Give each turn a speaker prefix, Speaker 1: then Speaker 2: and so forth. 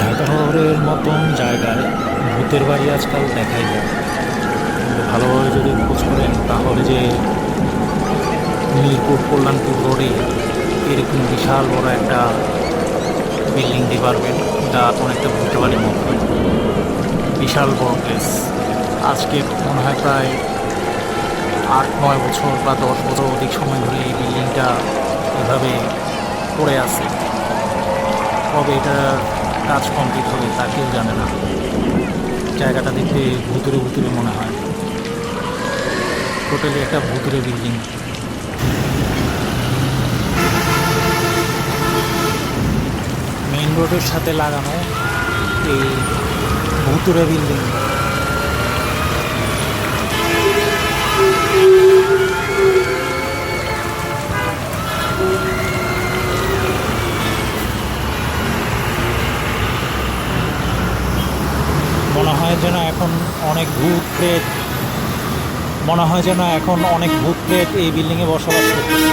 Speaker 1: ঢাকা শহরের মতন জায়গায় ভূতের বাড়ি আজকাল দেখাই যায়। কিন্তু ভালোভাবে যদি খোঁজ করেন তাহলে যে মিরপুর কল্যাণপুর রোডে এরকম বিশাল বড় একটা বিল্ডিং দিয়ে পারবেন, যা অনেকটা ভূতের বাড়ির মতো। বিশাল বড় প্লেস। আজকে মনে হয় প্রায় 8-9 বছর বা 10 বছর অধিক সময় ধরে এই বিল্ডিংটা এভাবে পড়ে আছে। কবে এটার কাজ কমপ্লিট হবে তা কেউ জানে না। জায়গাটা দেখতে ভুতুরে ভুতুরে মনে হয়। টোটালি একটা ভুতুরে বিল্ডিং। মেইন রোডের সাথে লাগানো এই ভুতুরে বিল্ডিং। মনে হয় যেন এখন অনেক ভূত প্রেত মনে হয় যেন এখন অনেক ভূত প্রেত এই বিল্ডিংয়ে বসবাস করতেছে।